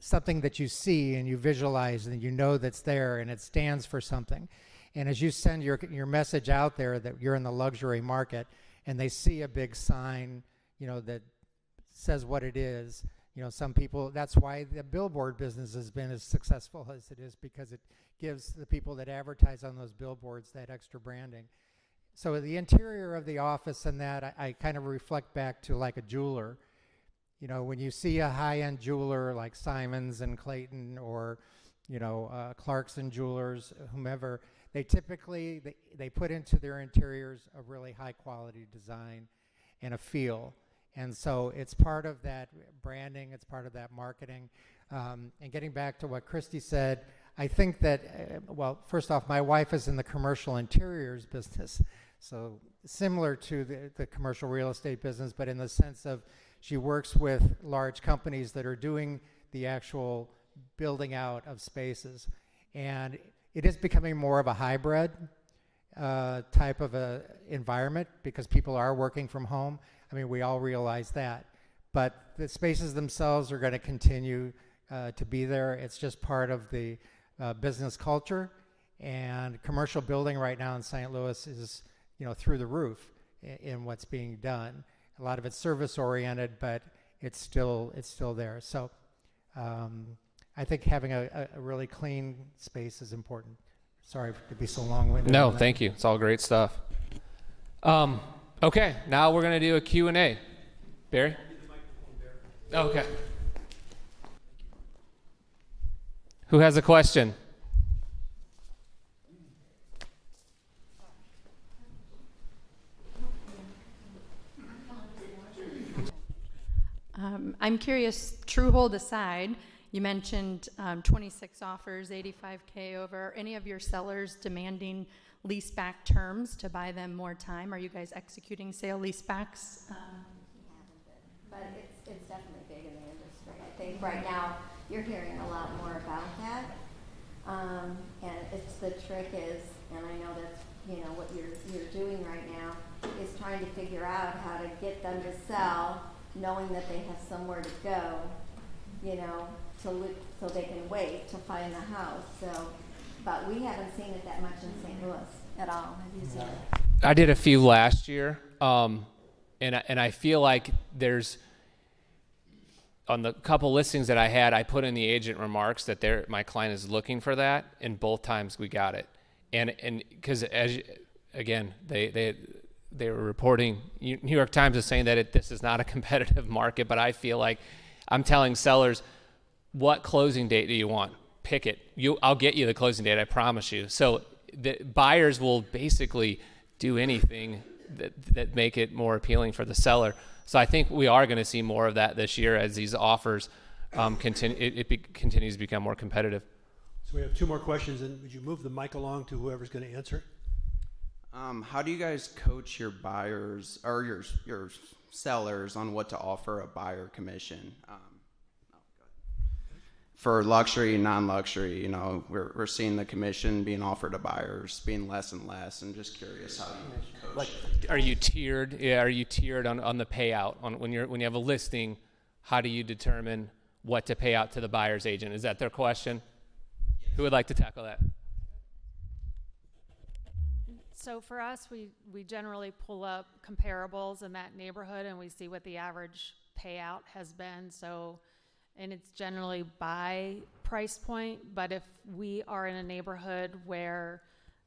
B: something that you see and you visualize and you know that's there and it stands for something. And as you send your message out there that you're in the luxury market and they see a big sign, that says what it is, some people, that's why the billboard business has been as successful as it is, because it gives the people that advertise on those billboards that extra branding. So the interior of the office and that, I kind of reflect back to like a jeweler. When you see a high-end jeweler like Simon's and Clayton or, Clarkson Jewelers, whomever, they typically, they put into their interiors a really high-quality design and a feel. And so it's part of that branding, it's part of that marketing. And getting back to what Kristi said, I think that, well, first off, my wife is in the commercial interiors business. So similar to the commercial real estate business, but in the sense of she works with large companies that are doing the actual building out of spaces. And it is becoming more of a hybrid type of a environment because people are working from home. I mean, we all realize that. But the spaces themselves are going to continue to be there. It's just part of the business culture. And commercial building right now in St. Louis is, through the roof in what's being done. A lot of it's service oriented, but it's still there. So I think having a really clean space is important. Sorry to be so long-winded.
A: No, thank you. It's all great stuff. Okay, now we're going to do a Q&A. Barry? Okay. Who has a question?
E: I'm curious, true hold aside, you mentioned 26 offers, 85K over. Are any of your sellers demanding leaseback terms to buy them more time? Are you guys executing sale leasebacks?
C: We haven't been, but it's definitely big in the industry. I think right now you're hearing a lot more about that. And it's the trick is, and I know that's what you're doing right now, is trying to figure out how to get them to sell, knowing that they have somewhere to go, so they can wait to find the house. So, but we haven't seen it that much in St. Louis at all. Have you seen it?
A: I did a few last year, and I feel like there's, on the couple listings that I had, I put in the agent remarks that my client is looking for that, and both times we got it. And because again, the they were reporting. New York Times is saying that this is not a competitive market, but I feel like I'm telling sellers, what closing date do you want? Pick it. I'll get you the closing date, I promise you. So the buyers will basically do anything that make it more appealing for the seller. So I think we are going to see more of that this year as these offers continues to become more competitive.
F: So we have 2 more questions, and would you move the mic along to whoever's going to answer?
G: How do you guys coach your buyers or your sellers on what to offer a buyer commission? For luxury, non-luxury, you know, we're seeing the commission being offered to buyers being less and less, and just curious how you coach.
A: Are you tiered? Yeah, are you tiered on the payout? When you have a listing, how do you determine what to pay out to the buyer's agent? Is that their question? Yes. Who would like to tackle that?
D: So for us, we generally pull up comparables in that neighborhood and we see what the average payout has been. So, and it's generally by price point, but if we are in a neighborhood where,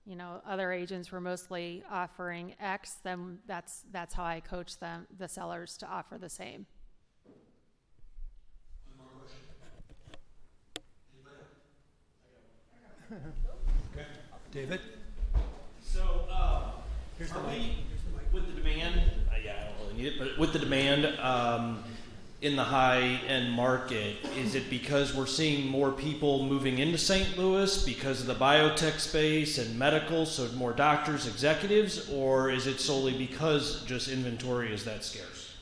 D: you know, other agents were mostly offering X, then that's how I coach the sellers to offer the same.
F: One more question. Anybody? Okay. David?
H: So, with the demand, I don't really need it, but with the demand in the high-end market, is it because we're seeing more people moving into St. Louis because of the biotech space and medical, so more doctors, executives, or is it solely because just inventory is that scarce?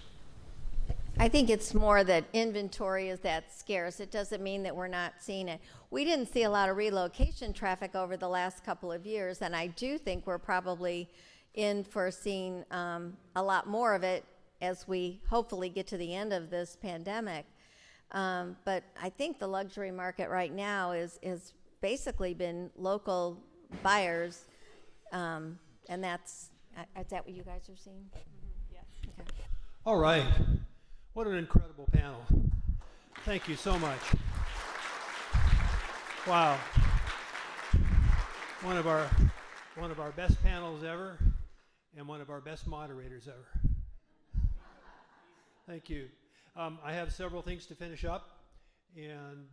C: I think it's more that inventory is that scarce. It doesn't mean that we're not seeing it. We didn't see a lot of relocation traffic over the last couple of years, and I do think we're probably in for seeing a lot more of it as we hopefully get to the end of this pandemic. But I think the luxury market right now is basically been local buyers, and is that what you guys are seeing?
D: Mm-hmm. Yes.
C: Okay.
F: All right. What an incredible panel. Thank you so much. Wow. One of our best panels ever, and one of our best moderators ever. Thank you. I have several things to finish up, and